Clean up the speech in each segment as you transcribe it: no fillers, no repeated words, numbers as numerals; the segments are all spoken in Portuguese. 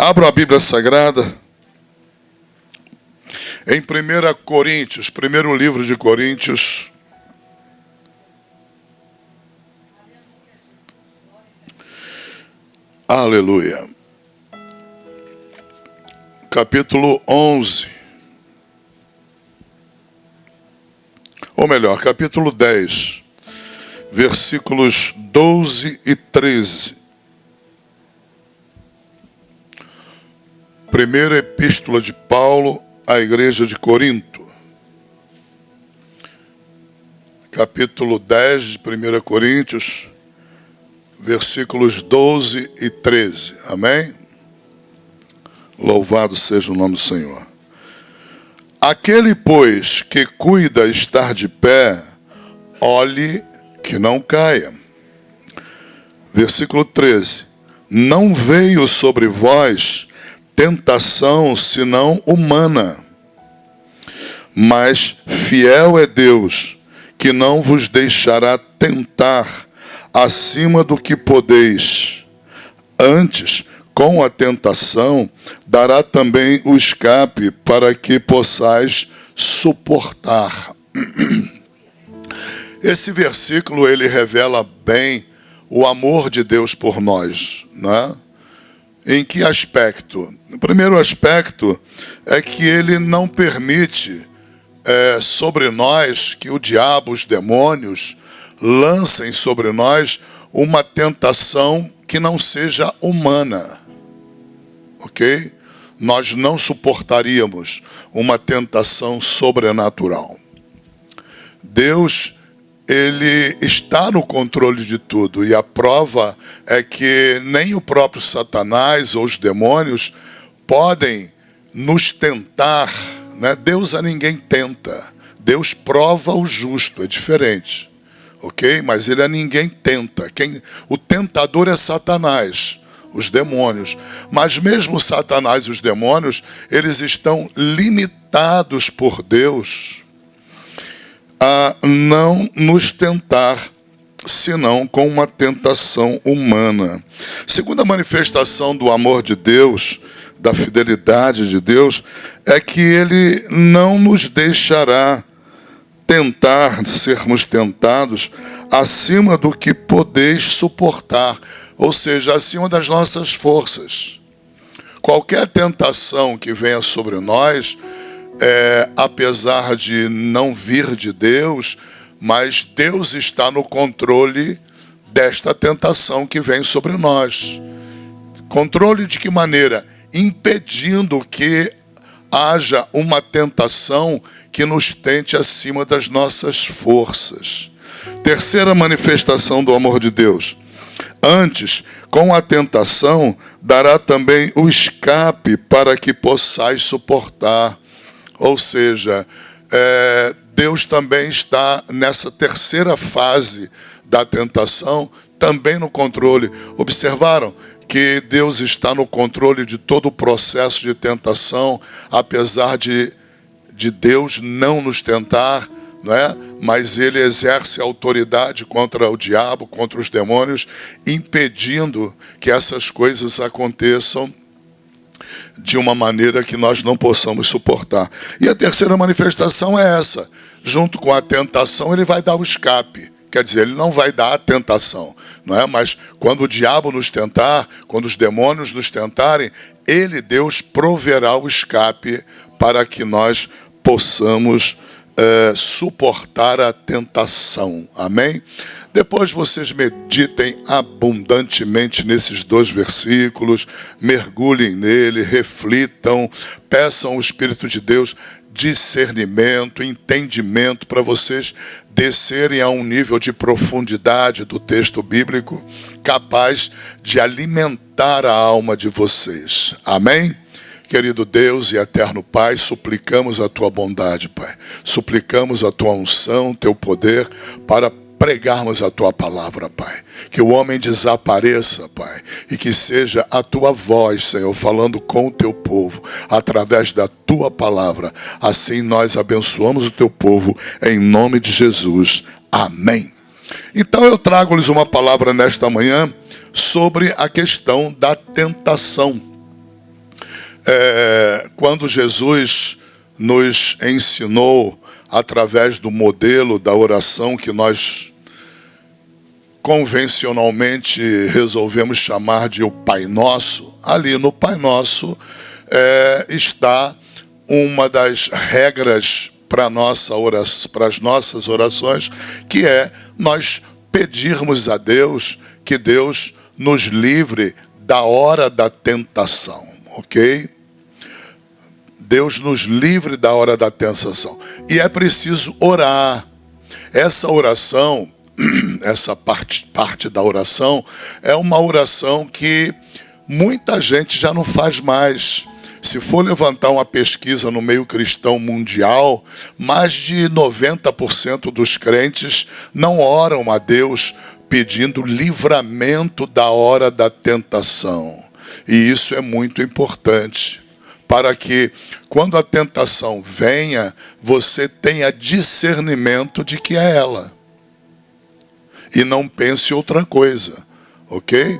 Abra a Bíblia Sagrada em 1 Coríntios, primeiro livro de Coríntios. Aleluia. Capítulo 11. Ou melhor, capítulo 10, versículos 12 e 13. Primeira epístola de Paulo à igreja de Corinto. Capítulo 10 de 1 Coríntios, versículos 12 e 13. Amém? Louvado seja o nome do Senhor. Aquele, pois, que cuida estar de pé, olhe que não caia. Versículo 13. Não veio sobre vós tentação senão humana, mas fiel é Deus, que não vos deixará tentar acima do que podeis. Antes, com a tentação, dará também o escape para que possais suportar. Esse versículo, ele revela bem o amor de Deus por nós, né? Em que aspecto? O primeiro aspecto é que ele não permite sobre nós que o diabo, os demônios, lancem sobre nós uma tentação que não seja humana. Ok? Nós não suportaríamos uma tentação sobrenatural. Deus, ele está no controle de tudo, e a prova é que nem o próprio Satanás ou os demônios podem nos tentar, né? Deus a ninguém tenta. Deus prova o justo, é diferente. Ok? Mas ele a ninguém tenta. O tentador é Satanás, os demônios. Mas mesmo Satanás e os demônios, eles estão limitados por Deus a não nos tentar, senão com uma tentação humana. Segunda manifestação do amor de Deus, da fidelidade de Deus, é que ele não nos deixará tentar, sermos tentados acima do que podeis suportar, ou seja, acima das nossas forças. Qualquer tentação que venha sobre nós, apesar de não vir de Deus, mas Deus está no controle desta tentação que vem sobre nós. Controle de que maneira? Impedindo que haja uma tentação que nos tente acima das nossas forças. Terceira manifestação do amor de Deus. Antes, com a tentação, dará também o escape para que possais suportar. Ou seja, Deus também está nessa terceira fase da tentação, também no controle. Observaram que Deus está no controle de todo o processo de tentação, apesar de Deus não nos tentar, não é? Mas ele exerce autoridade contra o diabo, contra os demônios, impedindo que essas coisas aconteçam de uma maneira que nós não possamos suportar. E a terceira manifestação é essa. Junto com a tentação, ele vai dar o escape. Quer dizer, ele não vai dar a tentação, não é? Mas quando o diabo nos tentar, quando os demônios nos tentarem, ele, Deus, proverá o escape para que nós possamos suportar a tentação. Amém? Depois vocês meditem abundantemente nesses dois versículos, mergulhem nele, reflitam, peçam ao Espírito de Deus discernimento, entendimento, para vocês descerem a um nível de profundidade do texto bíblico capaz de alimentar a alma de vocês. Amém? Querido Deus e eterno Pai, suplicamos a Tua bondade, Pai. Suplicamos a Tua unção, Teu poder, para pregarmos a Tua palavra, Pai. Que o homem desapareça, Pai, e que seja a Tua voz, Senhor, falando com o Teu povo, através da Tua palavra. Assim nós abençoamos o Teu povo, em nome de Jesus. Amém. Então eu trago-lhes uma palavra nesta manhã sobre a questão da tentação. quando Jesus nos ensinou, através do modelo da oração que nós convencionalmente resolvemos chamar de o Pai Nosso, ali no Pai Nosso está uma das regras para as nossas orações, que é nós pedirmos a Deus que Deus nos livre da hora da tentação, ok? Deus nos livre da hora da tentação. E é preciso orar. Essa oração, essa parte da oração, é uma oração que muita gente já não faz mais. Se for levantar uma pesquisa no meio cristão mundial, mais de 90% dos crentes não oram a Deus pedindo livramento da hora da tentação. E isso é muito importante, para que, quando a tentação venha, você tenha discernimento de que é ela. E não pense outra coisa, ok?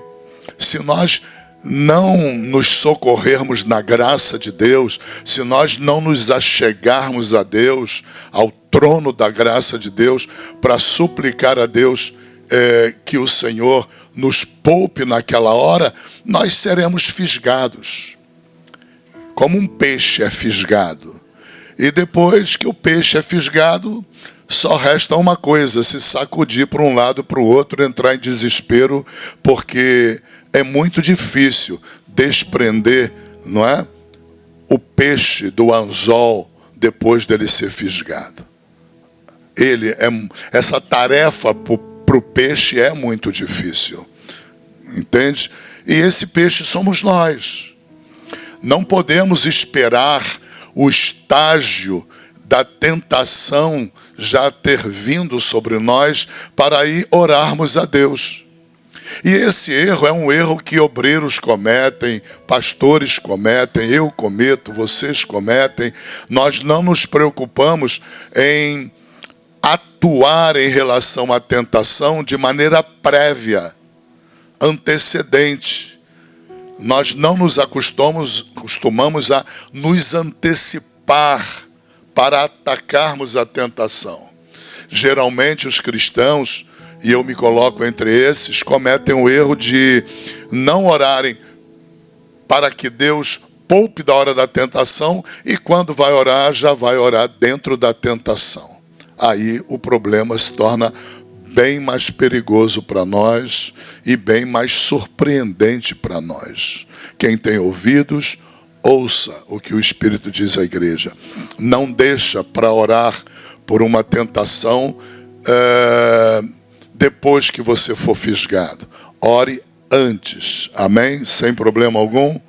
Se nós não nos socorrermos na graça de Deus, se nós não nos achegarmos a Deus, ao trono da graça de Deus, para suplicar a Deus que o Senhor nos poupe naquela hora, nós seremos fisgados, como um peixe é fisgado. E depois que o peixe é fisgado, só resta uma coisa: se sacudir para um lado e para o outro, entrar em desespero, porque é muito difícil desprender, não é, o peixe do anzol depois dele ser fisgado. Essa tarefa para o peixe é muito difícil, entende? E esse peixe somos nós. Não podemos esperar o estágio da tentação já ter vindo sobre nós para aí orarmos a Deus. E esse erro é um erro que obreiros cometem, pastores cometem, eu cometo, vocês cometem. Nós não nos preocupamos em atuar em relação à tentação de maneira prévia, antecedente. Nós não nos costumamos a nos antecipar para atacarmos a tentação. Geralmente os cristãos, e eu me coloco entre esses, cometem o erro de não orarem para que Deus poupe da hora da tentação, e quando vai orar, já vai orar dentro da tentação. Aí o problema se torna bem mais perigoso para nós e bem mais surpreendente para nós. Quem tem ouvidos, ouça o que o Espírito diz à igreja. Não deixa para orar por uma tentação depois que você for fisgado. Ore antes, amém? Sem problema algum.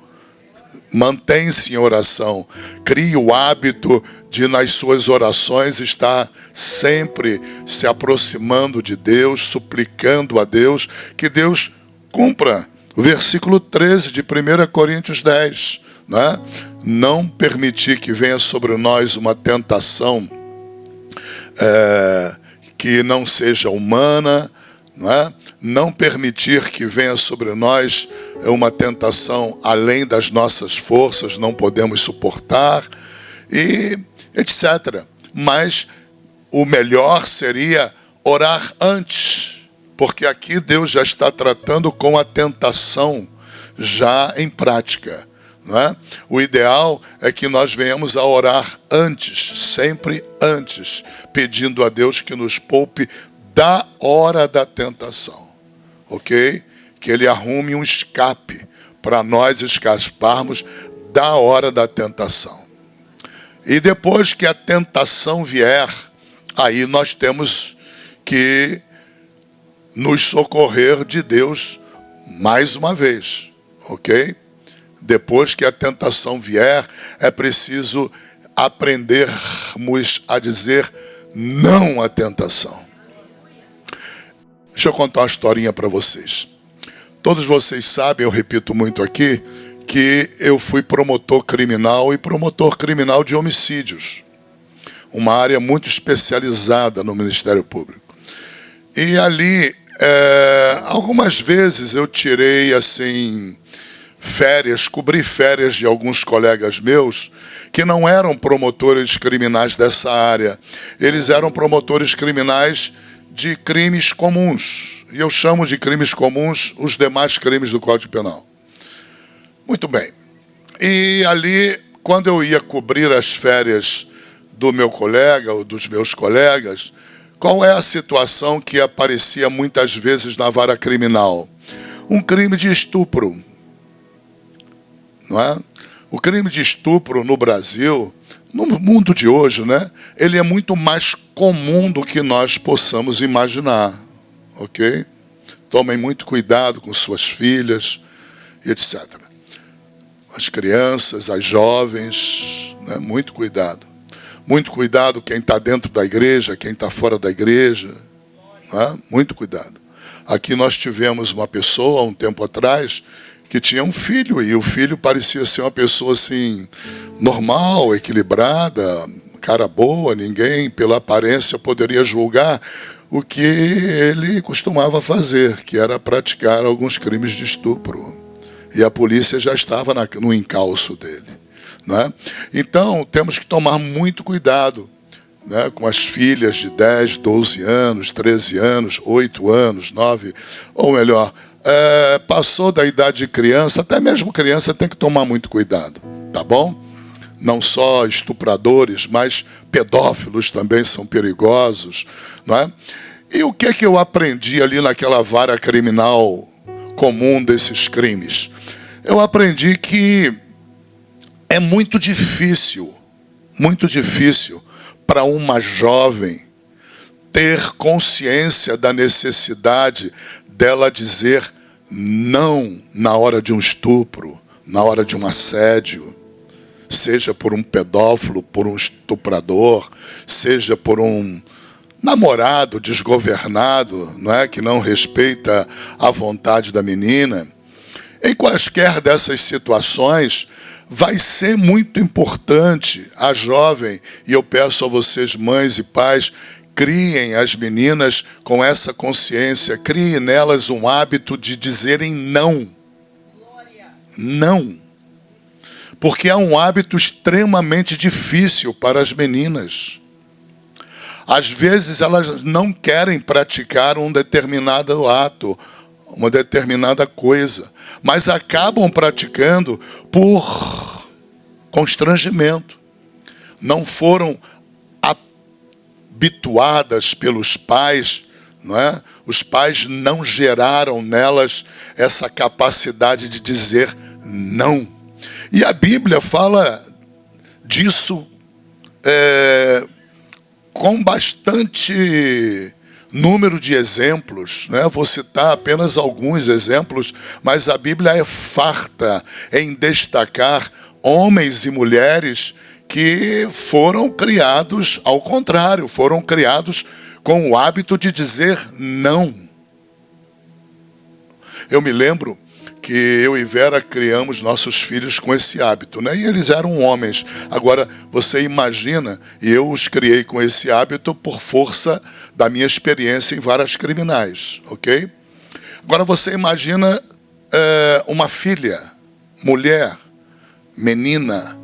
Mantém-se em oração. Crie o hábito de, nas suas orações, estar sempre se aproximando de Deus, suplicando a Deus, que Deus cumpra. O versículo 13 de 1 Coríntios 10. Né? Não permitir que venha sobre nós uma tentação que não seja humana, né? Não permitir que venha sobre nós uma tentação além das nossas forças, não podemos suportar, e etc. Mas o melhor seria orar antes, porque aqui Deus já está tratando com a tentação já em prática. Não é? O ideal é que nós venhamos a orar antes, sempre antes, pedindo a Deus que nos poupe da hora da tentação. Ok? Que Ele arrume um escape para nós escaparmos da hora da tentação. E depois que a tentação vier, aí nós temos que nos socorrer de Deus mais uma vez. Ok? Depois que a tentação vier, é preciso aprendermos a dizer não à tentação. Deixa eu contar uma historinha para vocês. Todos vocês sabem, eu repito muito aqui, que eu fui promotor criminal e promotor criminal de homicídios. Uma área muito especializada no Ministério Público. E ali, algumas vezes eu tirei, assim, férias, cobri férias de alguns colegas meus que não eram promotores criminais dessa área. Eles eram promotores criminais de crimes comuns. E eu chamo de crimes comuns os demais crimes do Código Penal. Muito bem. E ali, quando eu ia cobrir as férias do meu colega ou dos meus colegas, qual é a situação que aparecia muitas vezes na vara criminal? Um crime de estupro. Não é? O crime de estupro no Brasil, no mundo de hoje, né, ele é muito mais comum do que nós possamos imaginar. Ok? Tomem muito cuidado com suas filhas, etc. As crianças, as jovens, né, muito cuidado. Muito cuidado quem está dentro da igreja, quem está fora da igreja. Né? Muito cuidado. Aqui nós tivemos uma pessoa, há um tempo atrás, que tinha um filho, e o filho parecia ser uma pessoa assim, normal, equilibrada, cara boa, ninguém, pela aparência, poderia julgar o que ele costumava fazer, que era praticar alguns crimes de estupro. E a polícia já estava no encalço dele. Né? Então, temos que tomar muito cuidado, né, com as filhas de 10, 12 anos, 13 anos, 8 anos, 9, ou melhor, passou da idade de criança, até mesmo criança tem que tomar muito cuidado, tá bom? Não só estupradores, mas pedófilos também são perigosos, não é? E o que é que eu aprendi ali naquela vara criminal comum desses crimes? Eu aprendi que é muito difícil para uma jovem ter consciência da necessidade dela dizer não na hora de um estupro, na hora de um assédio, seja por um pedófilo, por um estuprador, seja por um namorado desgovernado, não é, que não respeita a vontade da menina. Em quaisquer dessas situações, vai ser muito importante a jovem, e eu peço a vocês, mães e pais, criem as meninas com essa consciência, criem nelas um hábito de dizerem não. Não. Porque é um hábito extremamente difícil para as meninas. Às vezes elas não querem praticar um determinado ato, uma determinada coisa, mas acabam praticando por constrangimento. Não foram habituadas pelos pais, não é? Os pais não geraram nelas essa capacidade de dizer não. E a Bíblia fala disso com bastante número de exemplos, né? Vou citar apenas alguns exemplos, mas a Bíblia é farta em destacar homens e mulheres que foram criados ao contrário, foram criados com o hábito de dizer não. Eu me lembro que eu e Vera criamos nossos filhos com esse hábito, né? E eles eram homens. Agora, você imagina, e eu os criei com esse hábito por força da minha experiência em varas criminais, ok? Agora, você imagina uma filha, mulher, menina,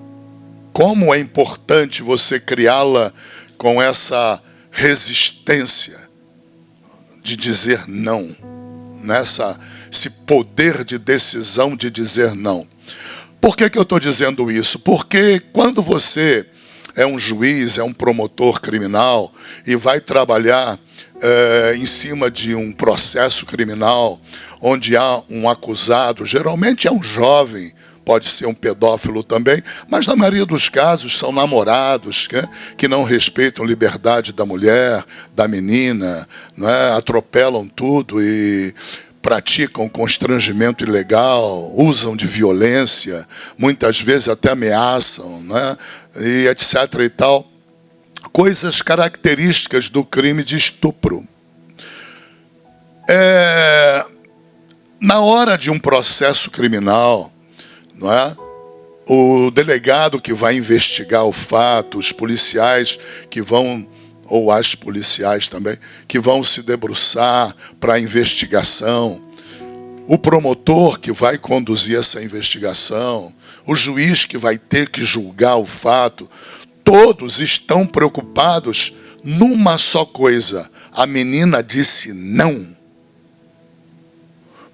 como é importante você criá-la com essa resistência de dizer não, esse poder de decisão de dizer não. Por que eu estou dizendo isso? Porque quando você é um juiz, é um promotor criminal e vai trabalhar em cima de um processo criminal onde há um acusado, geralmente é um jovem, pode ser um pedófilo também, mas na maioria dos casos são namorados, né, que não respeitam a liberdade da mulher, da menina, né, atropelam tudo e praticam constrangimento ilegal, usam de violência, muitas vezes até ameaçam, né, e etc. e tal. Coisas características do crime de estupro. Na hora de um processo criminal, não é? O delegado que vai investigar o fato, os policiais que vão, ou as policiais também, que vão se debruçar para a investigação, o promotor que vai conduzir essa investigação, o juiz que vai ter que julgar o fato, todos estão preocupados numa só coisa. A menina disse não.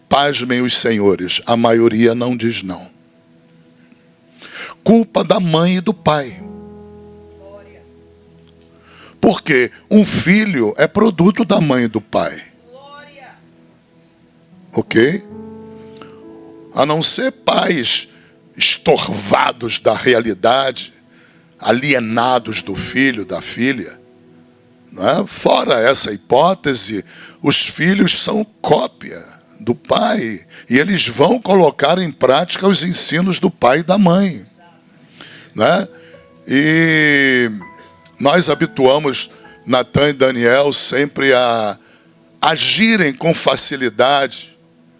Pasmem os senhores, a maioria não diz não. Culpa da mãe e do pai. Porque um filho é produto da mãe e do pai. Ok? A não ser pais estorvados da realidade, alienados do filho, da filha. Não é? Fora essa hipótese, os filhos são cópia do pai. E eles vão colocar em prática os ensinos do pai e da mãe. Não é? E nós habituamos Natan e Daniel sempre a agirem com facilidade,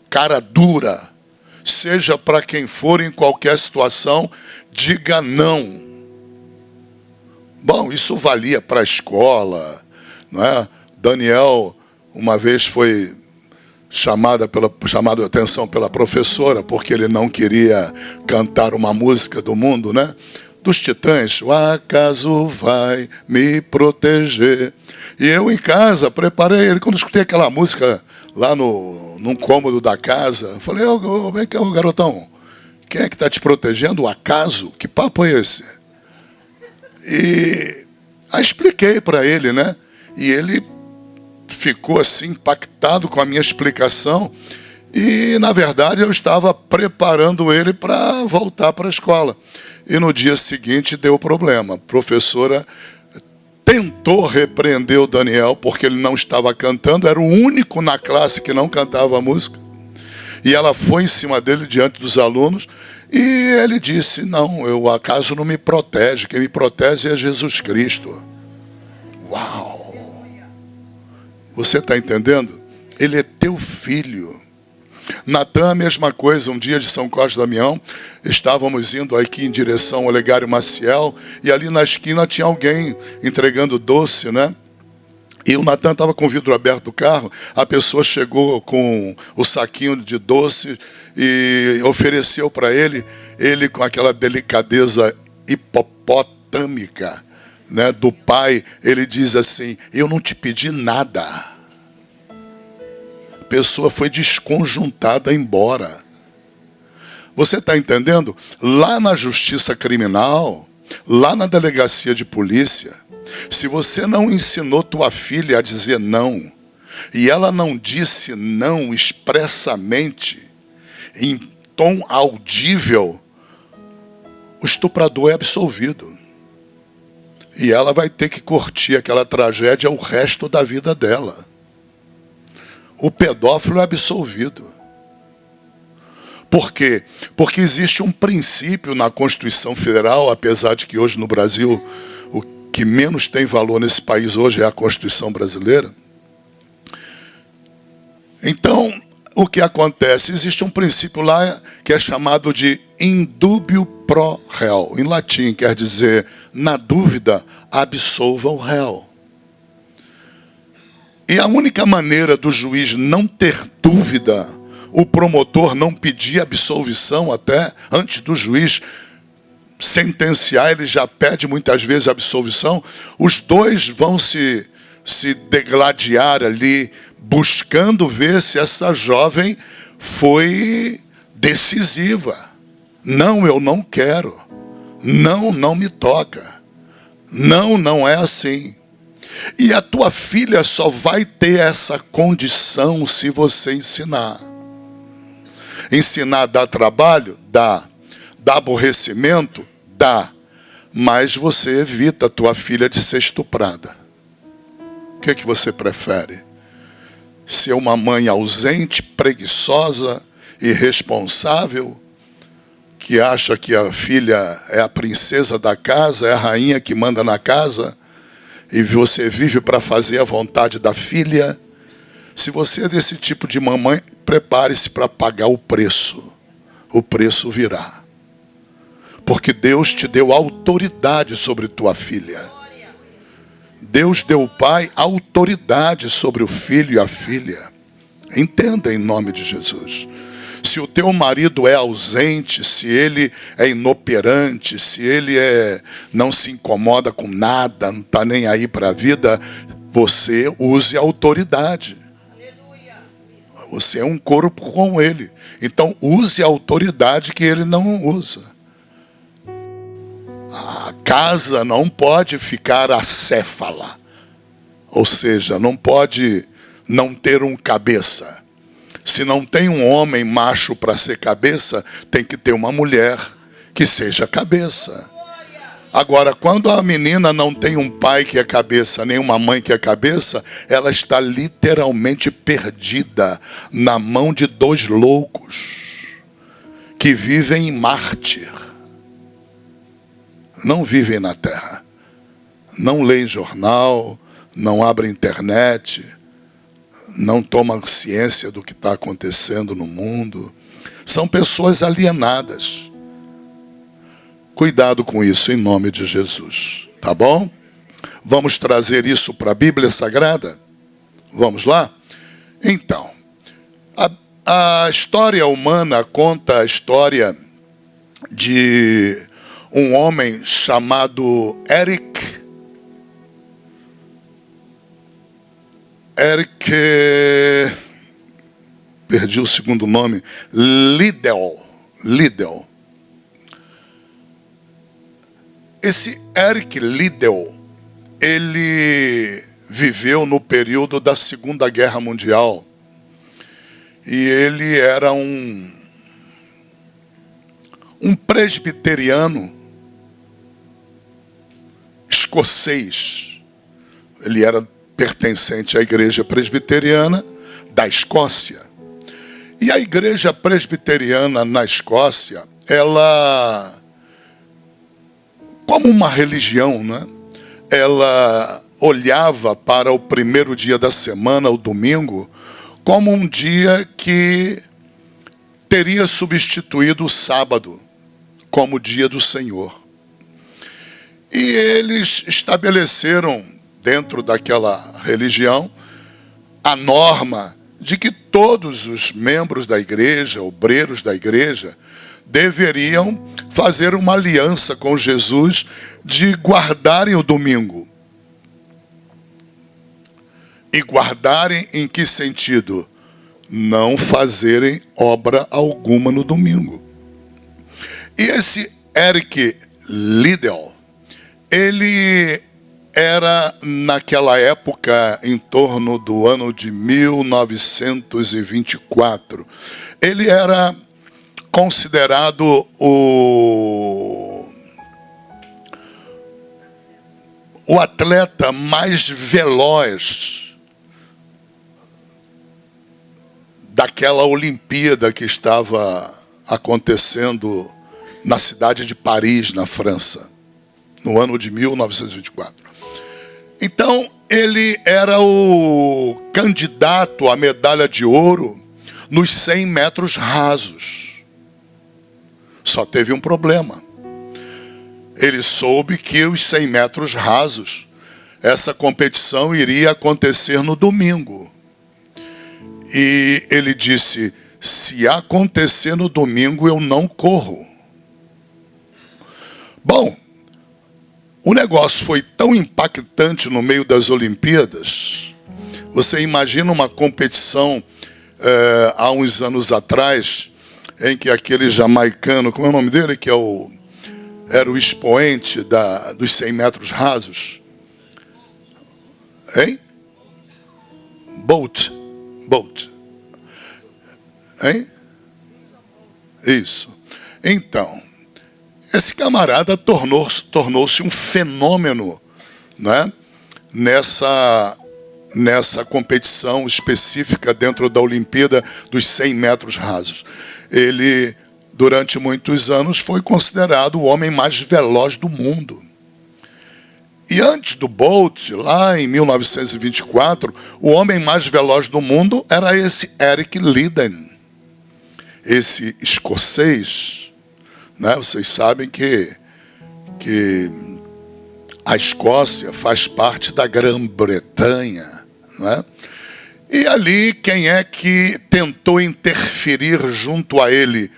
cara dura, seja para quem for, em qualquer situação, diga não. Bom, isso valia para a escola, não é? Daniel, uma vez foi chamado a atenção pela professora, porque ele não queria cantar uma música do mundo, né? Dos Titãs, o acaso vai me proteger. E eu em casa preparei ele, quando escutei aquela música lá num cômodo da casa, falei, vem cá, garotão, quem é que está te protegendo? O acaso? Que papo é esse? E aí expliquei para ele, né? E ele ficou assim impactado com a minha explicação. E, na verdade, eu estava preparando ele para voltar para a escola. E no dia seguinte deu problema. A professora tentou repreender o Daniel porque ele não estava cantando. Era o único na classe que não cantava a música. E ela foi em cima dele diante dos alunos. E ele disse, não, o acaso não me protege. Quem me protege é Jesus Cristo. Uau! Você está entendendo? Ele é teu filho. Natan, a mesma coisa, um dia de São Cosme e Damião, estávamos indo aqui em direção ao Olegário Maciel, e ali na esquina tinha alguém entregando doce, né? E o Natan estava com o vidro aberto do carro, a pessoa chegou com o saquinho de doce e ofereceu para ele com aquela delicadeza hipopotâmica, né, do pai, ele diz assim, eu não te pedi nada. A pessoa foi desconjuntada embora. Você está entendendo? Lá na justiça criminal, lá na delegacia de polícia, se você não ensinou tua filha a dizer não, e ela não disse não expressamente, em tom audível, o estuprador é absolvido. E ela vai ter que curtir aquela tragédia o resto da vida dela. O pedófilo é absolvido. Por quê? Porque existe um princípio na Constituição Federal, apesar de que hoje no Brasil o que menos tem valor nesse país hoje é a Constituição brasileira. Então, o que acontece? Existe um princípio lá que é chamado de indubio pro reo. Em latim quer dizer, na dúvida, absolva o réu. E a única maneira do juiz não ter dúvida, o promotor não pedir absolvição até, antes do juiz sentenciar, ele já pede muitas vezes absolvição, os dois vão se degladiar ali, buscando ver se essa jovem foi decisiva. Não, eu não quero. Não, não me toca. Não, não é assim. E a tua filha só vai ter essa condição se você ensinar. Ensinar dá trabalho? Dá. Dá aborrecimento? Dá. Mas você evita a tua filha de ser estuprada. O que é que você prefere? Ser uma mãe ausente, preguiçosa, irresponsável, que acha que a filha é a princesa da casa, é a rainha que manda na casa, e você vive para fazer a vontade da filha? Se você é desse tipo de mamãe, prepare-se para pagar o preço. O preço virá. Porque Deus te deu autoridade sobre tua filha. Deus deu ao pai autoridade sobre o filho e a filha. Entenda em nome de Jesus. Se o teu marido é ausente, se ele é inoperante, se ele não se incomoda com nada, não está nem aí para a vida, você use a autoridade. Você é um corpo com ele. Então use a autoridade que ele não usa. A casa não pode ficar acéfala. Ou seja, não pode não ter um cabeça. Se não tem um homem macho para ser cabeça, tem que ter uma mulher que seja cabeça. Agora, quando a menina não tem um pai que é cabeça, nem uma mãe que é cabeça, ela está literalmente perdida na mão de dois loucos que vivem em Marte. Não vivem na terra. Não leem jornal, não abrem internet, não tomam ciência do que está acontecendo no mundo. São pessoas alienadas. Cuidado com isso, em nome de Jesus. Tá bom? Vamos trazer isso para a Bíblia Sagrada? Vamos lá? Então, a história humana conta a história de um homem chamado Eric, perdi o segundo nome, Liddell. Esse Eric Liddell, ele viveu no período da Segunda Guerra Mundial e ele era um presbiteriano escocês. Ele era pertencente à igreja presbiteriana da Escócia. E a igreja presbiteriana na Escócia, ela, como uma religião, né? Ela olhava para o primeiro dia da semana, o domingo, como um dia que teria substituído o sábado como dia do Senhor. E eles estabeleceram, dentro daquela religião, a norma de que todos os membros da igreja, obreiros da igreja, deveriam fazer uma aliança com Jesus de guardarem o domingo. E guardarem em que sentido? Não fazerem obra alguma no domingo. E esse Eric Liddell, ele era, naquela época, em torno do ano de 1924. Ele era considerado o atleta mais veloz daquela Olimpíada que estava acontecendo na cidade de Paris, na França, no ano de 1924. Então, ele era o candidato à medalha de ouro nos 100 metros rasos. Só teve um problema. Ele soube que os 100 metros rasos, essa competição iria acontecer no domingo. E ele disse, se acontecer no domingo, eu não corro. Bom, o negócio foi tão impactante no meio das Olimpíadas. Você imagina uma competição há uns anos atrás, em que aquele jamaicano, como é o nome dele, que era o expoente dos 100 metros rasos? Hein? Bolt. Hein? Isso. Então, esse camarada tornou-se um fenômeno, né? Nessa competição específica dentro da Olimpíada dos 100 metros rasos. Ele, durante muitos anos, foi considerado o homem mais veloz do mundo. E antes do Bolt, lá em 1924, o homem mais veloz do mundo era esse Eric Liddell, esse escocês. Né? Vocês sabem que a Escócia faz parte da Grã-Bretanha. Né? E ali, quem é que tentou interferir junto a ele?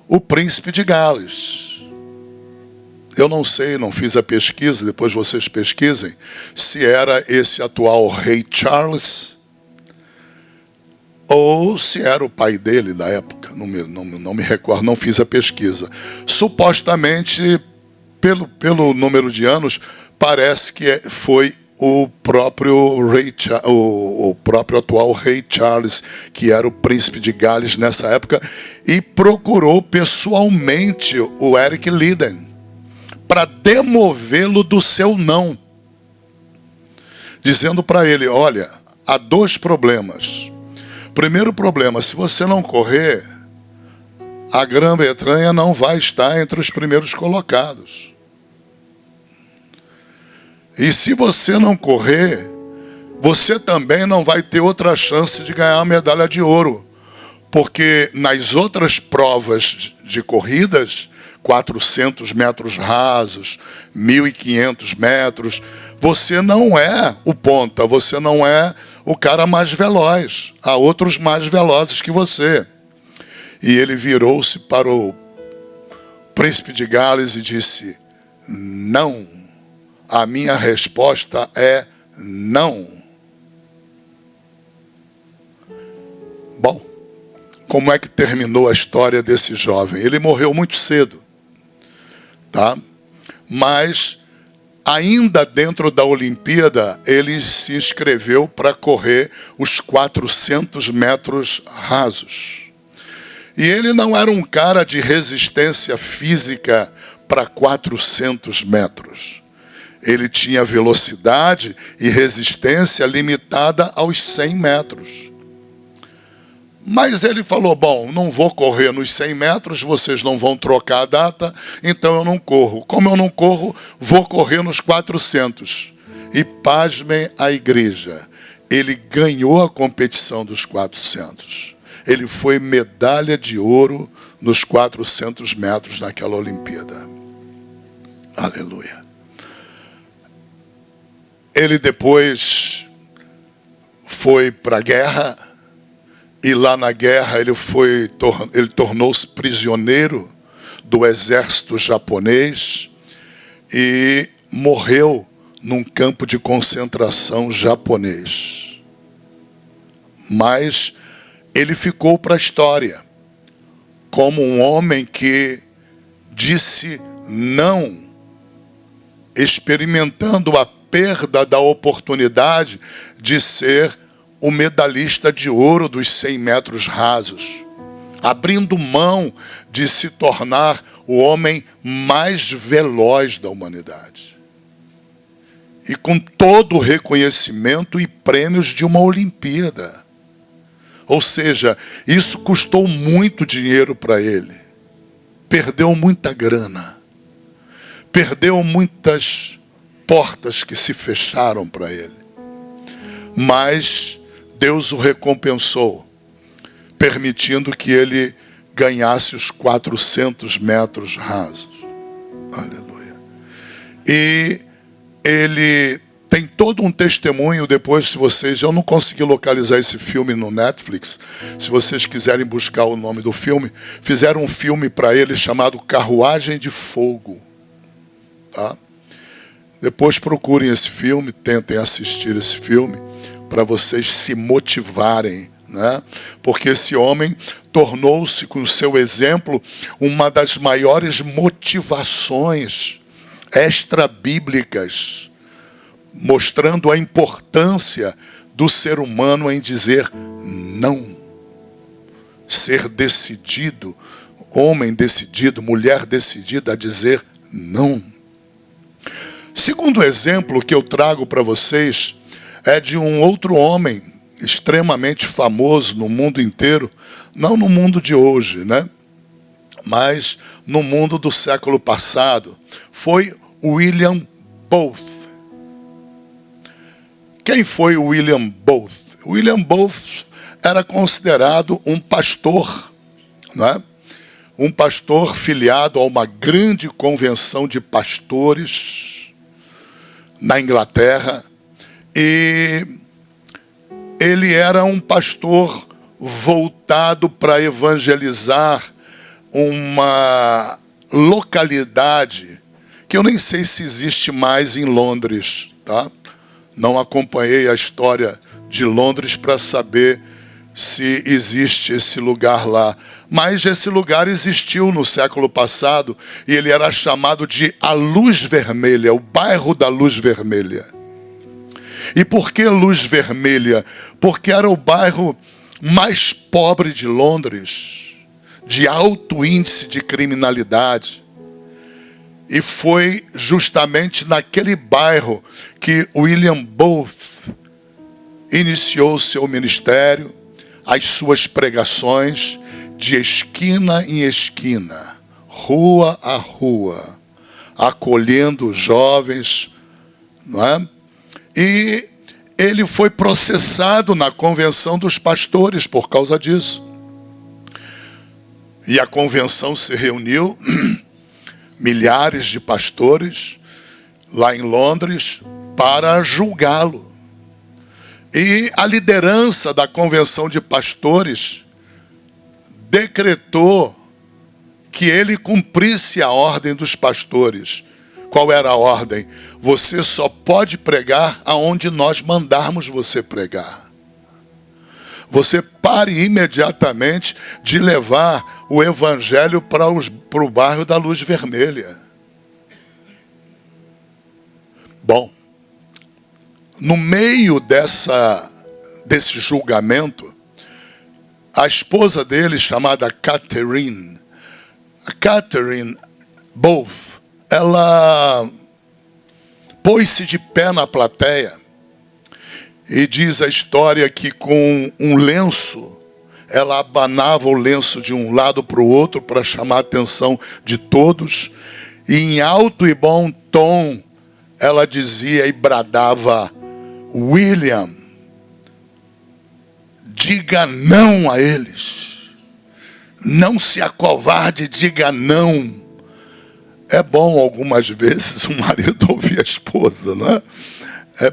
O príncipe de Gales. Eu não sei, não fiz a pesquisa, depois vocês pesquisem, se era esse atual rei Charles ou se era o pai dele da época. Não me recordo, não fiz a pesquisa. Supostamente, pelo número de anos, parece que foi o próprio atual rei Charles, que era o príncipe de Gales nessa época, e procurou pessoalmente o Eric Liddell para demovê-lo do seu não, dizendo para ele: olha, há dois problemas. Primeiro problema, se você não correr, a Grã-Bretanha não vai estar entre os primeiros colocados. E se você não correr, você também não vai ter outra chance de ganhar a medalha de ouro. Porque nas outras provas de corridas, 400 metros rasos, 1.500 metros, você não é o ponta, você não é o cara mais veloz. Há outros mais velozes que você. E ele virou-se para o príncipe de Gales e disse: não. A minha resposta é não. Bom, como é que terminou a história desse jovem? Ele morreu muito cedo, tá? Mas, ainda dentro da Olimpíada, ele se inscreveu para correr os 400 metros rasos. E ele não era um cara de resistência física para 400 metros. Ele tinha velocidade e resistência limitada aos 100 metros. Mas ele falou: bom, não vou correr nos 100 metros, vocês não vão trocar a data, então eu não corro. Como eu não corro, vou correr nos 400. E pasmem a igreja, ele ganhou a competição dos 400. Ele foi medalha de ouro nos 400 metros naquela Olimpíada. Aleluia. Ele depois foi para a guerra, e lá na guerra ele tornou-se prisioneiro do exército japonês e morreu num campo de concentração japonês. Mas ele ficou para a história como um homem que disse não, experimentando a perda da oportunidade de ser o medalhista de ouro dos 100 metros rasos, abrindo mão de se tornar o homem mais veloz da humanidade. E com todo o reconhecimento e prêmios de uma Olimpíada. Ou seja, isso custou muito dinheiro para ele. Perdeu muita grana. Perdeu muitas portas que se fecharam para ele. Mas Deus o recompensou, permitindo que ele ganhasse os 400 metros rasos. Aleluia. E ele tem todo um testemunho depois, se vocês... Eu não consegui localizar esse filme no Netflix. Se vocês quiserem buscar o nome do filme, fizeram um filme para ele chamado Carruagem de Fogo. Tá? Depois procurem esse filme, tentem assistir esse filme, para vocês se motivarem, né? Porque esse homem tornou-se, com o seu exemplo, uma das maiores motivações extra-bíblicas, mostrando a importância do ser humano em dizer não. Ser decidido, homem decidido, mulher decidida a dizer não. Segundo exemplo que eu trago para vocês é de um outro homem extremamente famoso no mundo inteiro, não no mundo de hoje, né? Mas no mundo do século passado. Foi William Booth. Quem foi William Booth? William Booth era considerado um pastor, né? Um pastor filiado a uma grande convenção de pastores na Inglaterra, e ele era um pastor voltado para evangelizar uma localidade que eu nem sei se existe mais em Londres, tá? Não acompanhei a história de Londres para saber se existe esse lugar lá. Mas esse lugar existiu no século passado e ele era chamado de A Luz Vermelha, o bairro da Luz Vermelha. E por que Luz Vermelha? Porque era o bairro mais pobre de Londres, de alto índice de criminalidade. E foi justamente naquele bairro que William Booth iniciou seu ministério, as suas pregações, de esquina em esquina, rua a rua, acolhendo jovens, não é? E ele foi processado na convenção dos pastores por causa disso. E a convenção se reuniu, milhares de pastores, lá em Londres, para julgá-lo. E a liderança da convenção de pastores decretou que ele cumprisse a ordem dos pastores. Qual era a ordem? Você só pode pregar aonde nós mandarmos você pregar. Você pare imediatamente de levar o evangelho para o bairro da Luz Vermelha. Bom, no meio desse julgamento, a esposa dele, chamada Catherine Booth, ela pôs-se de pé na plateia e diz a história que com um lenço, ela abanava o lenço de um lado para o outro para chamar a atenção de todos, e em alto e bom tom ela dizia e bradava: William, diga não a eles, não se acovarde, diga não. É bom algumas vezes o marido ouvir a esposa, não é? É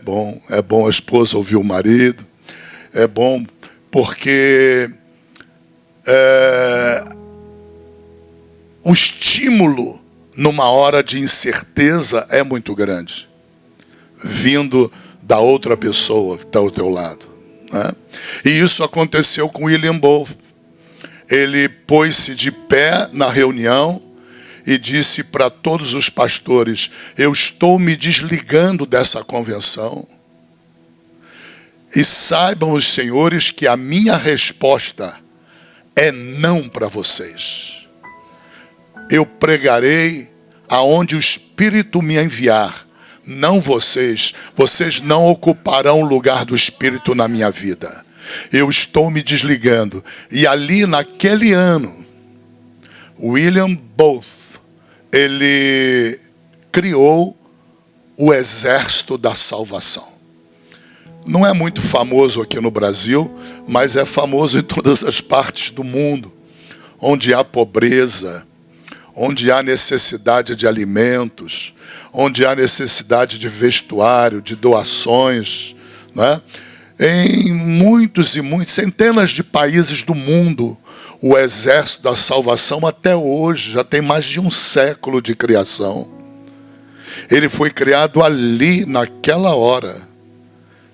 bom a esposa ouvir o marido, é bom porque o estímulo numa hora de incerteza é muito grande, vindo da outra pessoa que está ao teu lado, né? E isso aconteceu com William Booth. Ele pôs-se de pé na reunião e disse para todos os pastores: eu estou me desligando dessa convenção. E saibam os senhores que a minha resposta é não para vocês. Eu pregarei aonde o Espírito me enviar, não vocês. Vocês não ocuparão o lugar do Espírito na minha vida. Eu estou me desligando. E ali naquele ano, William Booth, ele criou o Exército da Salvação. Não é muito famoso aqui no Brasil, mas é famoso em todas as partes do mundo, onde há pobreza, onde há necessidade de alimentos, onde há necessidade de vestuário, de doações, né? Em muitos e muitos, centenas de países do mundo, o Exército da Salvação até hoje, já tem mais de um século de criação. Ele foi criado ali, naquela hora.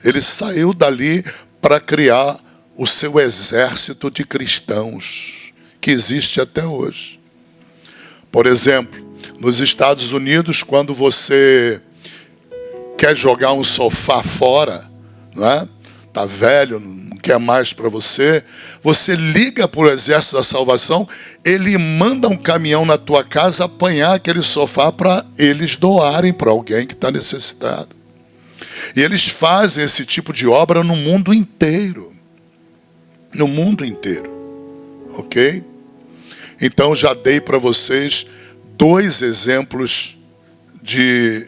Ele saiu dali para criar o seu exército de cristãos, que existe até hoje. Por exemplo, nos Estados Unidos, quando você quer jogar um sofá fora, né? Está velho, não quer mais para você, você liga para o Exército da Salvação, ele manda um caminhão na tua casa apanhar aquele sofá para eles doarem para alguém que está necessitado. E eles fazem esse tipo de obra no mundo inteiro. No mundo inteiro. Ok? Então já dei para vocês 2 exemplos de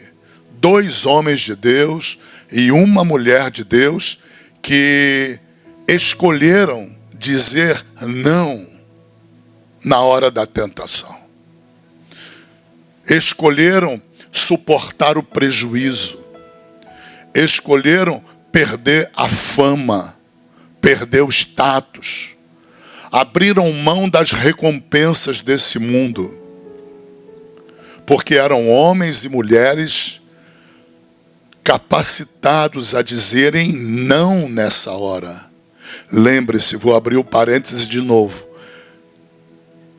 2 homens de Deus e uma mulher de Deus que escolheram dizer não na hora da tentação. Escolheram suportar o prejuízo. Escolheram perder a fama. perdeu status, abriram mão das recompensas desse mundo, porque eram homens e mulheres capacitados a dizerem não nessa hora. Lembre-se, vou abrir o parêntese de novo.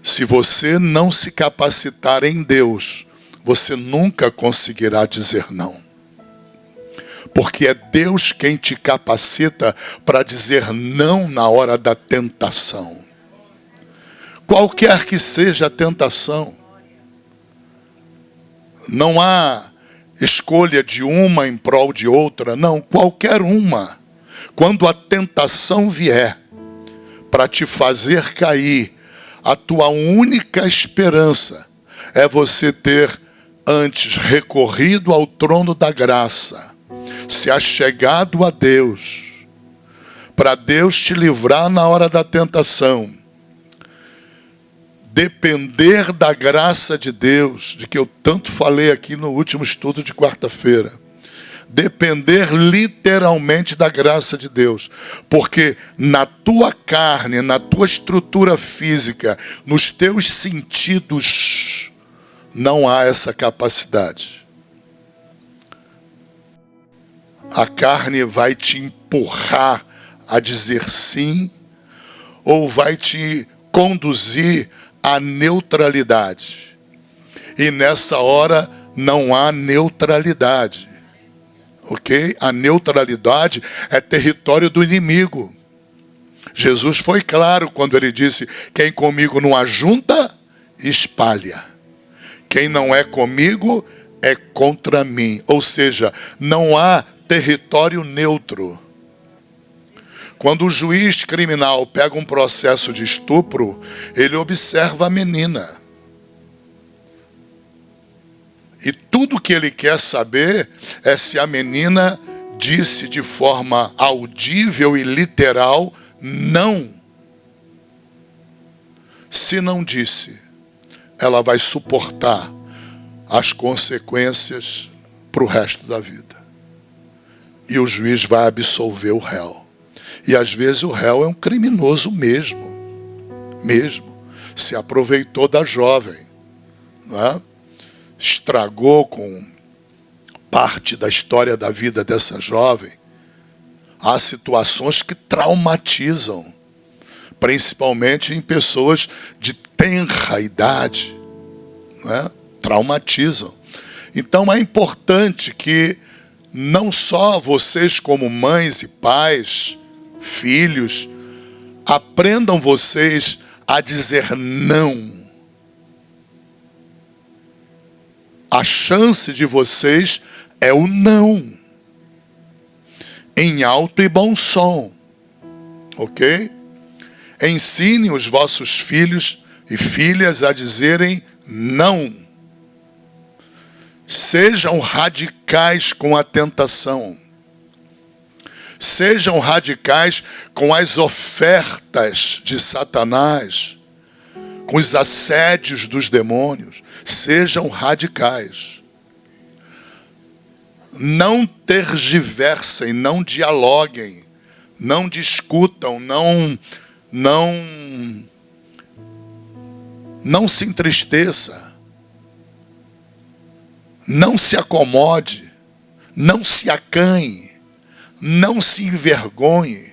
Se você não se capacitar em Deus, você nunca conseguirá dizer não. Porque é Deus quem te capacita para dizer não na hora da tentação. Qualquer que seja a tentação. Não há escolha de uma em prol de outra, não, qualquer uma. Quando a tentação vier para te fazer cair, a tua única esperança é você ter antes recorrido ao trono da graça, se achegado a Deus, para Deus te livrar na hora da tentação. Depender da graça de Deus, de que eu tanto falei aqui no último estudo de quarta-feira. Depender literalmente da graça de Deus. Porque na tua carne, na tua estrutura física, nos teus sentidos, não há essa capacidade. A carne vai te empurrar a dizer sim, ou vai te conduzir à neutralidade. E nessa hora não há neutralidade. Ok? A neutralidade é território do inimigo. Jesus foi claro quando ele disse: quem comigo não ajunta, espalha. Quem não é comigo, é contra mim. Ou seja, não há território neutro. Quando o juiz criminal pega um processo de estupro, ele observa a menina. E tudo que ele quer saber é se a menina disse de forma audível e literal não. Se não disse, ela vai suportar as consequências para o resto da vida. E o juiz vai absolver o réu. E às vezes o réu é um criminoso mesmo. Se aproveitou da jovem. Não é? Estragou com parte da história da vida dessa jovem. Há situações que traumatizam. Principalmente em pessoas de tenra idade. Não é? Traumatizam. Então é importante que não só vocês como mães e pais, filhos, aprendam vocês a dizer não. A chance de vocês é o não. Em alto e bom som. Ok? Ensine os vossos filhos e filhas a dizerem não. Sejam radicais com a tentação. Sejam radicais com as ofertas de Satanás, com os assédios dos demônios. Sejam radicais. Não tergiversem, não dialoguem, não discutam, não se entristeça. Não se acomode, não se acanhe, não se envergonhe.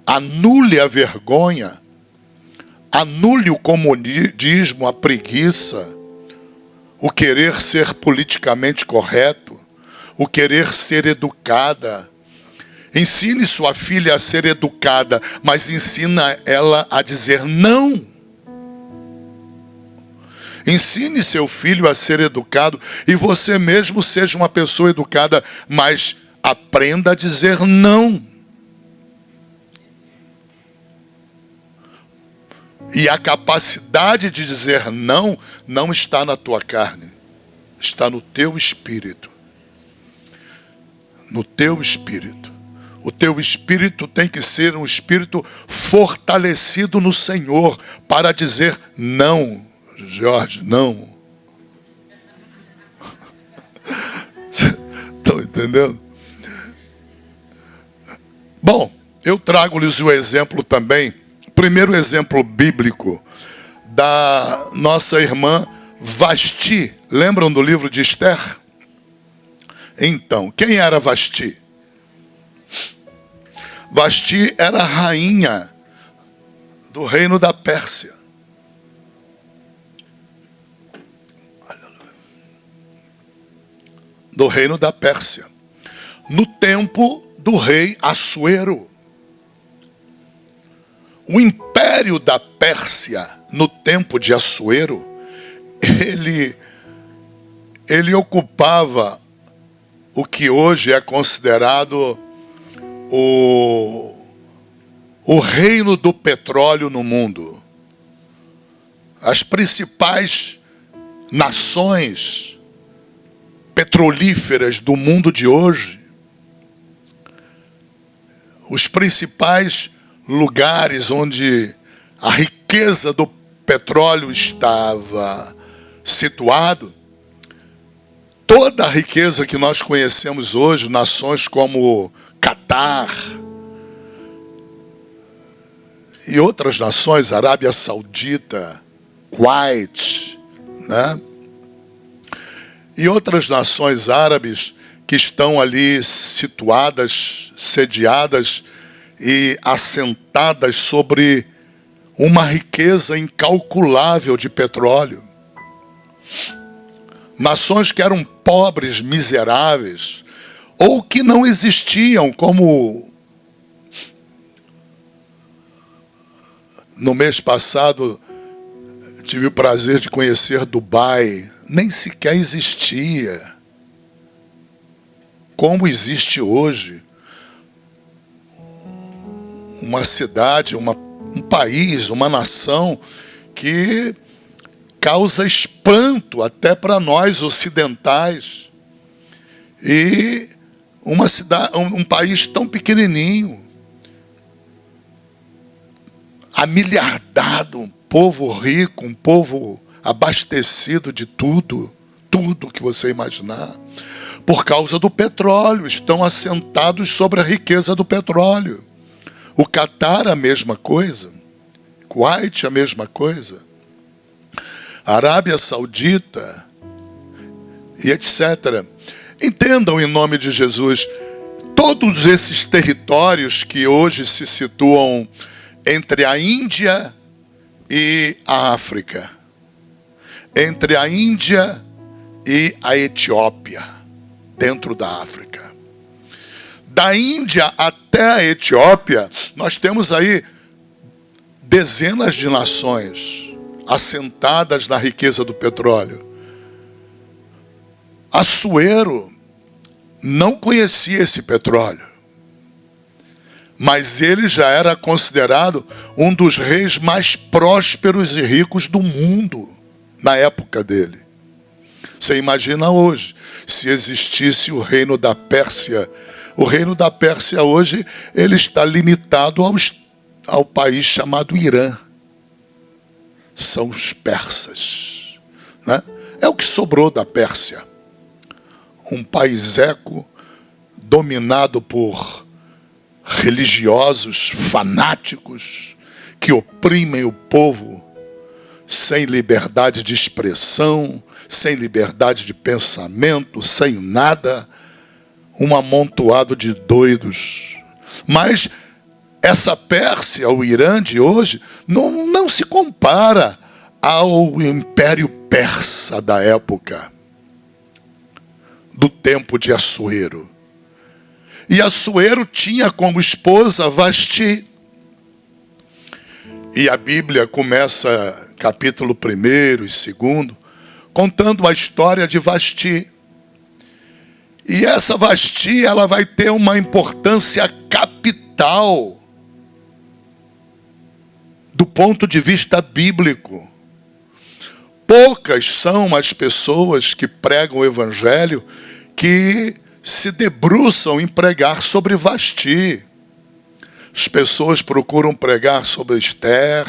Anule a vergonha, anule o comodismo, a preguiça, o querer ser politicamente correto, o querer ser educada. Ensine sua filha a ser educada, mas ensina ela a dizer não. Ensine seu filho a ser educado e você mesmo seja uma pessoa educada, mas aprenda a dizer não. E a capacidade de dizer não, não está na tua carne, está no teu espírito. No teu espírito. O teu espírito tem que ser um espírito fortalecido no Senhor para dizer não. Jorge, não. Estão entendendo? Bom, eu trago-lhes o exemplo também, o primeiro exemplo bíblico da nossa irmã Vasti. Lembram do livro de Esther? Então, quem era Vasti? Vasti era a rainha do reino da Pérsia. Do reino da Pérsia. No tempo do rei Assuero. O império da Pérsia, no tempo de Assuero, ele ocupava o que hoje é considerado o reino do petróleo no mundo. As principais nações petrolíferas do mundo de hoje, os principais lugares onde a riqueza do petróleo estava situado, toda a riqueza que nós conhecemos hoje, nações como Catar e outras nações, Arábia Saudita, Kuwait, né? E outras nações árabes que estão ali situadas, sediadas e assentadas sobre uma riqueza incalculável de petróleo. Nações que eram pobres, miseráveis, ou que não existiam, como no mês passado tive o prazer de conhecer Dubai, nem sequer existia, como existe hoje. Uma cidade, um país, uma nação que causa espanto até para nós ocidentais. E uma cidade, um país tão pequenininho, amilhardado, um povo rico, um povo abastecido de tudo que você imaginar. Por causa do petróleo, estão assentados sobre a riqueza do petróleo. O Catar, a mesma coisa. Kuwait, a mesma coisa. Arábia Saudita, e etc. Entendam, em nome de Jesus, todos esses territórios que hoje se situam entre a Índia e a África, entre a Índia e a Etiópia, dentro da África. Da Índia até a Etiópia, nós temos aí dezenas de nações assentadas na riqueza do petróleo. Assuero não conhecia esse petróleo, mas ele já era considerado um dos reis mais prósperos e ricos do mundo na época dele. Você imagina hoje, se existisse o reino da Pérsia. O reino da Pérsia hoje, ele está limitado ao país chamado Irã. São os persas, né? É o que sobrou da Pérsia. Um país eco, dominado por religiosos fanáticos, que oprimem o povo, sem liberdade de expressão, sem liberdade de pensamento, sem nada. Um amontoado de doidos. Mas essa Pérsia, o Irã de hoje, não se compara ao Império Persa da época, do tempo de Assuero. E Assuero tinha como esposa Vasti. E a Bíblia começa, capítulo 1 e 2, contando a história de Vasti. E essa Vasti, ela vai ter uma importância capital do ponto de vista bíblico. Poucas são as pessoas que pregam o evangelho que se debruçam em pregar sobre Vasti. As pessoas procuram pregar sobre Esther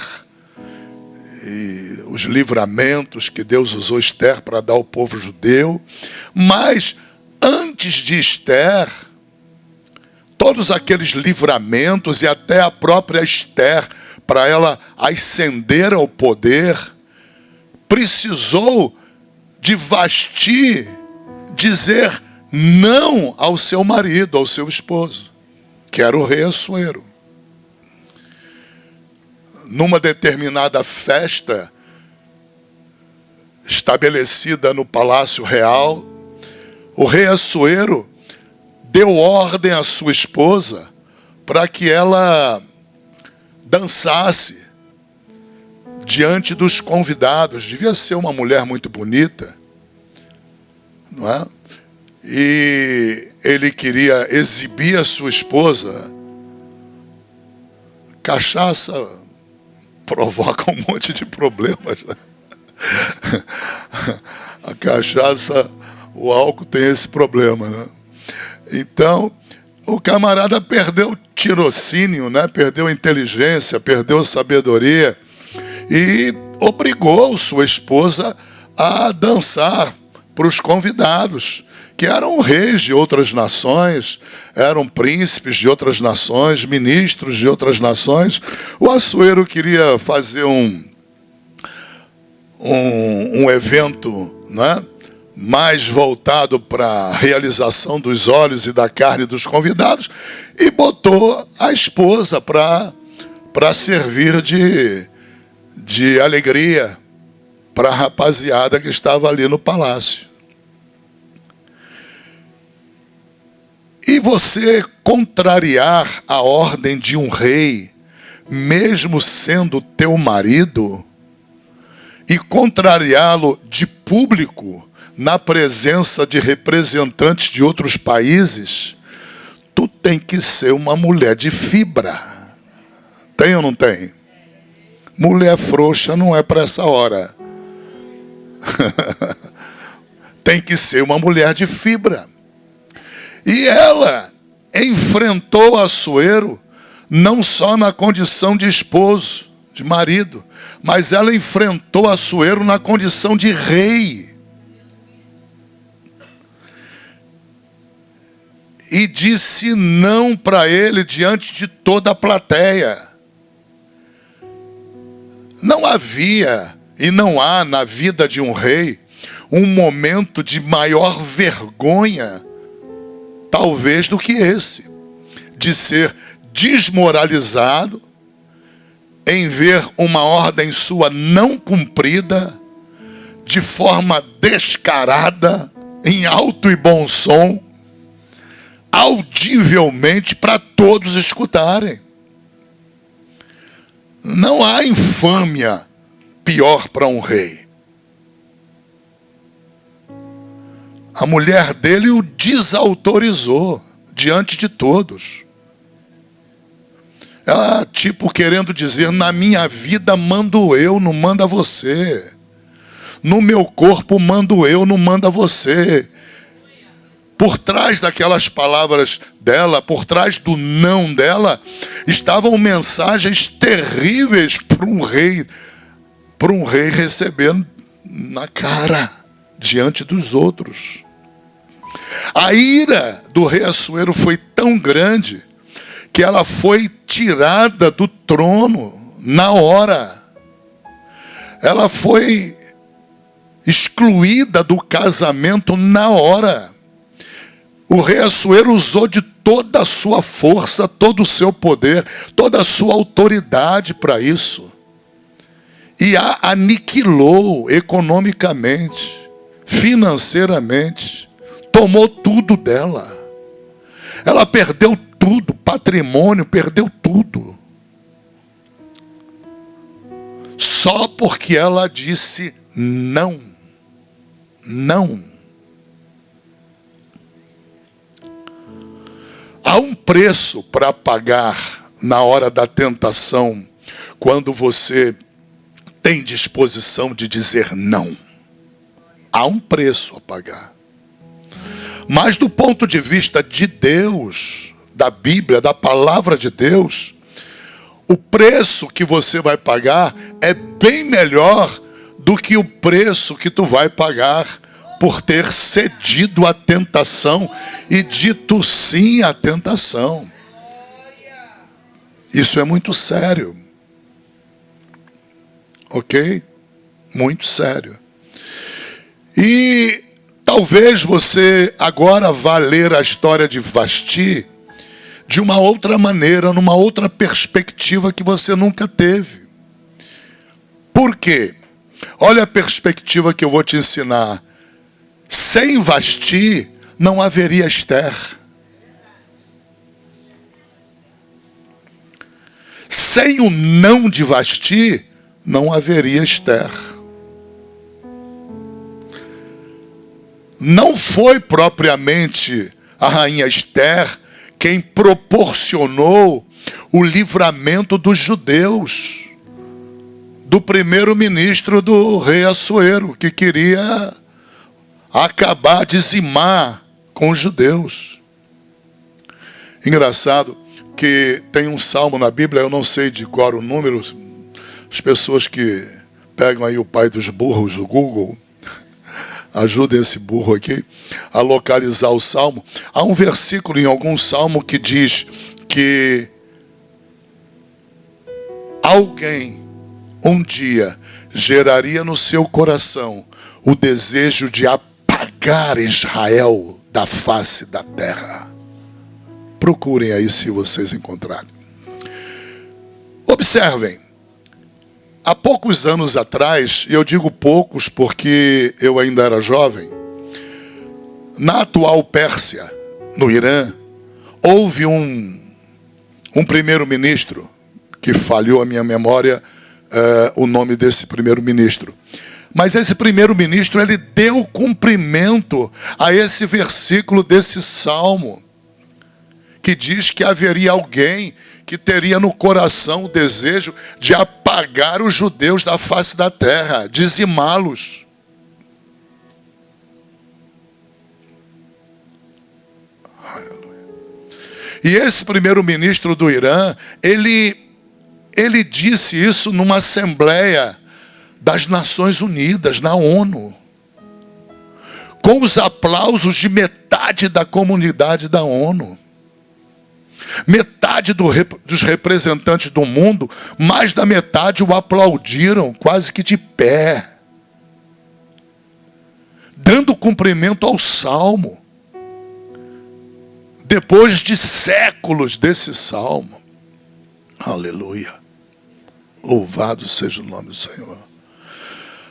e os livramentos que Deus usou Esther para dar ao povo judeu, mas antes de Esther, todos aqueles livramentos e até a própria Esther, para ela ascender ao poder, precisou de Vasti dizer não ao seu marido, ao seu esposo, que era o rei Assuero. Numa determinada festa estabelecida no Palácio Real, o rei Assuero deu ordem à sua esposa para que ela dançasse diante dos convidados. Devia ser uma mulher muito bonita, não é? E ele queria exibir a sua esposa. Cachaça provoca um monte de problemas, né? A cachaça, o álcool tem esse problema, né? Então, o camarada perdeu o tirocínio, né? Perdeu a inteligência, perdeu a sabedoria e obrigou sua esposa a dançar para os convidados, que eram reis de outras nações, eram príncipes de outras nações, ministros de outras nações. O Assuero queria fazer um evento, né, mais voltado para a realização dos olhos e da carne dos convidados, e botou a esposa para servir de alegria para a rapaziada que estava ali no palácio. E você contrariar a ordem de um rei, mesmo sendo teu marido, e contrariá-lo de público, na presença de representantes de outros países, tu tem que ser uma mulher de fibra. Tem ou não tem? Mulher frouxa não é para essa hora. Tem que ser uma mulher de fibra. E ela enfrentou Assuero não só na condição de esposo, de marido, mas ela enfrentou Assuero na condição de rei. E disse não para ele diante de toda a plateia. Não havia e não há na vida de um rei um momento de maior vergonha, talvez, do que esse, de ser desmoralizado em ver uma ordem sua não cumprida, de forma descarada, em alto e bom som, audivelmente para todos escutarem. Não há infâmia pior para um rei. A mulher dele o desautorizou diante de todos. Ela, tipo, querendo dizer, na minha vida mando eu, não manda você. No meu corpo mando eu, não manda você. Por trás daquelas palavras dela, por trás do não dela, estavam mensagens terríveis para um rei recebendo na cara, diante dos outros. A ira do rei Assuero foi tão grande que ela foi tirada do trono na hora. Ela foi excluída do casamento na hora. O rei Assuero usou de toda a sua força, todo o seu poder, toda a sua autoridade para isso. E a aniquilou economicamente, financeiramente. Tomou tudo dela. Ela perdeu tudo, patrimônio, perdeu tudo. Só porque ela disse não. Não. Há um preço para pagar na hora da tentação, quando você tem disposição de dizer não. Há um preço a pagar. Mas do ponto de vista de Deus, da Bíblia, da palavra de Deus, o preço que você vai pagar é bem melhor do que o preço que tu vai pagar por ter cedido à tentação e dito sim à tentação. Isso é muito sério. Ok? Muito sério. E talvez você agora vá ler a história de Vasti de uma outra maneira, numa outra perspectiva que você nunca teve. Por quê? Olha a perspectiva que eu vou te ensinar. Sem Vasti, não haveria Esther. Sem o não de Vasti, não haveria Esther. Não foi propriamente a rainha Esther quem proporcionou o livramento dos judeus do primeiro-ministro do rei Assuero, que queria acabar, dizimar com os judeus. Engraçado que tem um salmo na Bíblia, eu não sei de qual o número, as pessoas que pegam aí o pai dos burros, o Google, ajudem esse burro aqui a localizar o salmo. Há um versículo em algum salmo que diz que alguém um dia geraria no seu coração o desejo de apagar Israel da face da terra. Procurem aí se vocês encontrarem. Observem. Há poucos anos atrás, e eu digo poucos porque eu ainda era jovem, na atual Pérsia, no Irã, houve um primeiro-ministro, que falhou a minha memória o nome desse primeiro-ministro. Mas esse primeiro-ministro, ele deu cumprimento a esse versículo desse salmo, que diz que haveria alguém que teria no coração o desejo de apagar os judeus da face da terra, dizimá-los. Aleluia. E esse primeiro-ministro do Irã, ele disse isso numa assembleia das Nações Unidas, na ONU, com os aplausos de metade da comunidade da ONU. Metade dos representantes do mundo, mais da metade o aplaudiram, quase que de pé, dando cumprimento ao salmo, depois de séculos desse salmo. Aleluia. Louvado seja o nome do Senhor.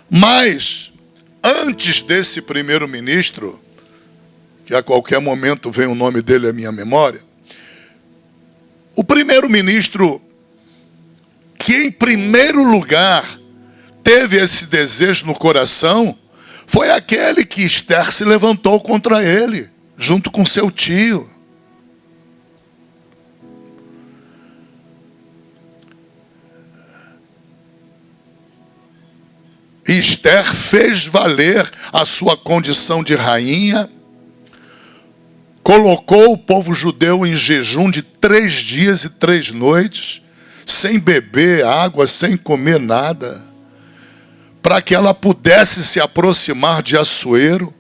Mas, antes desse primeiro-ministro, que a qualquer momento vem o nome dele à minha memória, o primeiro-ministro que em primeiro lugar teve esse desejo no coração foi aquele que Esther se levantou contra ele, junto com seu tio. E Esther fez valer a sua condição de rainha, colocou o povo judeu em jejum de 3 dias e 3 noites, sem beber água, sem comer nada, para que ela pudesse se aproximar de Assuero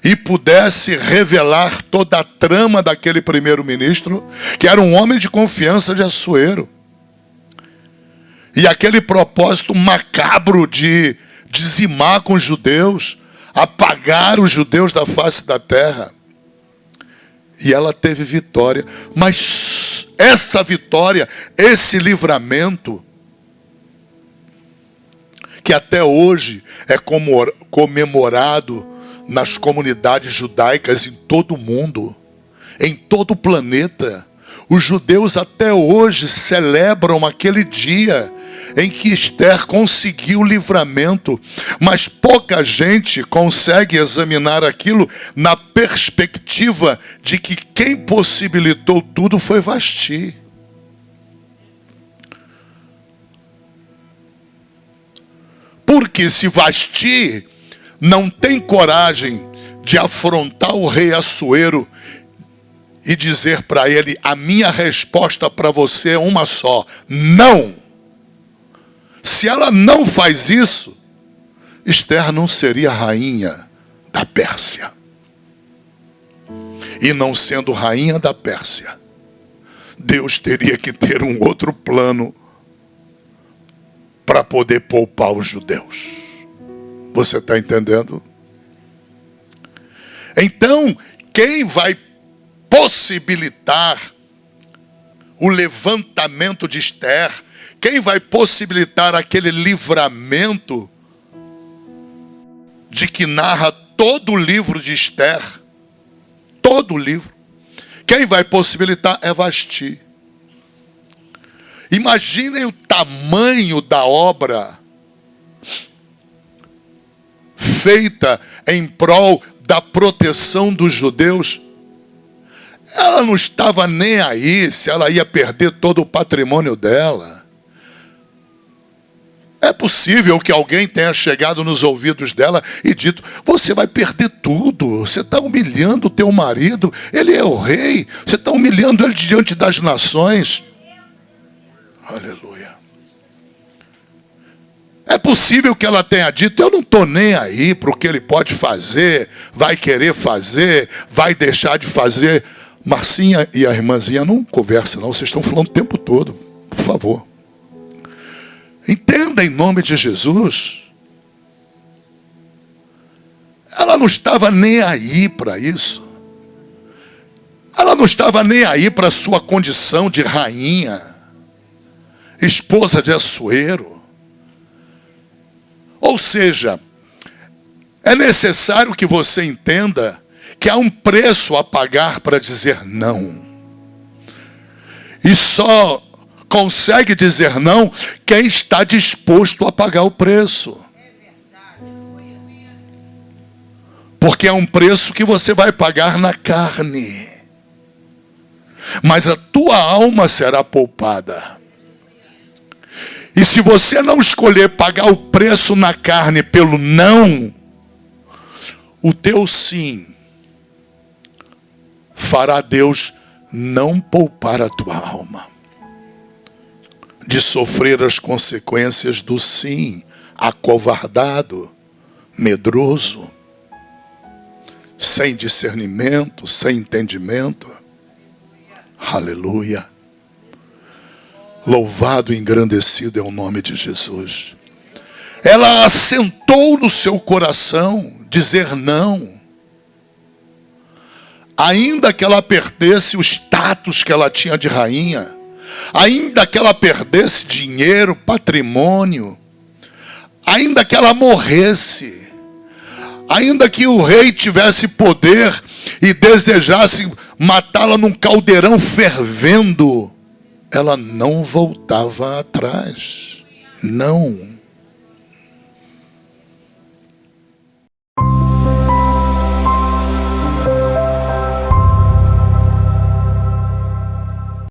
e pudesse revelar toda a trama daquele primeiro-ministro, que era um homem de confiança de Assuero. E aquele propósito macabro de dizimar com os judeus, apagar os judeus da face da terra. E ela teve vitória. Mas essa vitória, esse livramento, que até hoje é comemorado nas comunidades judaicas em todo o mundo, em todo o planeta. Os judeus até hoje celebram aquele dia em que Esther conseguiu o livramento, mas pouca gente consegue examinar aquilo na perspectiva de que quem possibilitou tudo foi Vasti. Porque se Vasti não tem coragem de afrontar o rei Assuero e dizer para ele: a minha resposta para você é uma só, não. Se ela não faz isso, Esther não seria rainha da Pérsia. E não sendo rainha da Pérsia, Deus teria que ter um outro plano para poder poupar os judeus. Você está entendendo? Então, quem vai possibilitar o levantamento de Esther, quem vai possibilitar aquele livramento de que narra todo o livro de Esther, todo o livro, quem vai possibilitar é Vasti. Imaginem o tamanho da obra feita em prol da proteção dos judeus. Ela não estava nem aí se ela ia perder todo o patrimônio dela. É possível que alguém tenha chegado nos ouvidos dela e dito: você vai perder tudo, você está humilhando o teu marido, ele é o rei, você está humilhando ele diante das nações. Aleluia. É possível que ela tenha dito: eu não estou nem aí para o que ele pode fazer, vai querer fazer, vai deixar de fazer. Marcinha e a irmãzinha não conversam não, vocês estão falando o tempo todo, por favor. Entenda em nome de Jesus. Ela não estava nem aí para isso. Ela não estava nem aí para a sua condição de rainha, esposa de Assuero. Ou seja, é necessário que você entenda que há um preço a pagar para dizer não. E só consegue dizer não quem está disposto a pagar o preço. Porque é um preço que você vai pagar na carne. Mas a tua alma será poupada. E se você não escolher pagar o preço na carne pelo não, o teu sim fará Deus não poupar a tua alma de sofrer as consequências do sim, acovardado, medroso, sem discernimento, sem entendimento. Aleluia. Louvado e engrandecido é o nome de Jesus. Ela assentou no seu coração dizer não. Ainda que ela perdesse o status que ela tinha de rainha, ainda que ela perdesse dinheiro, patrimônio, ainda que ela morresse, ainda que o rei tivesse poder e desejasse matá-la num caldeirão fervendo, ela não voltava atrás. Não.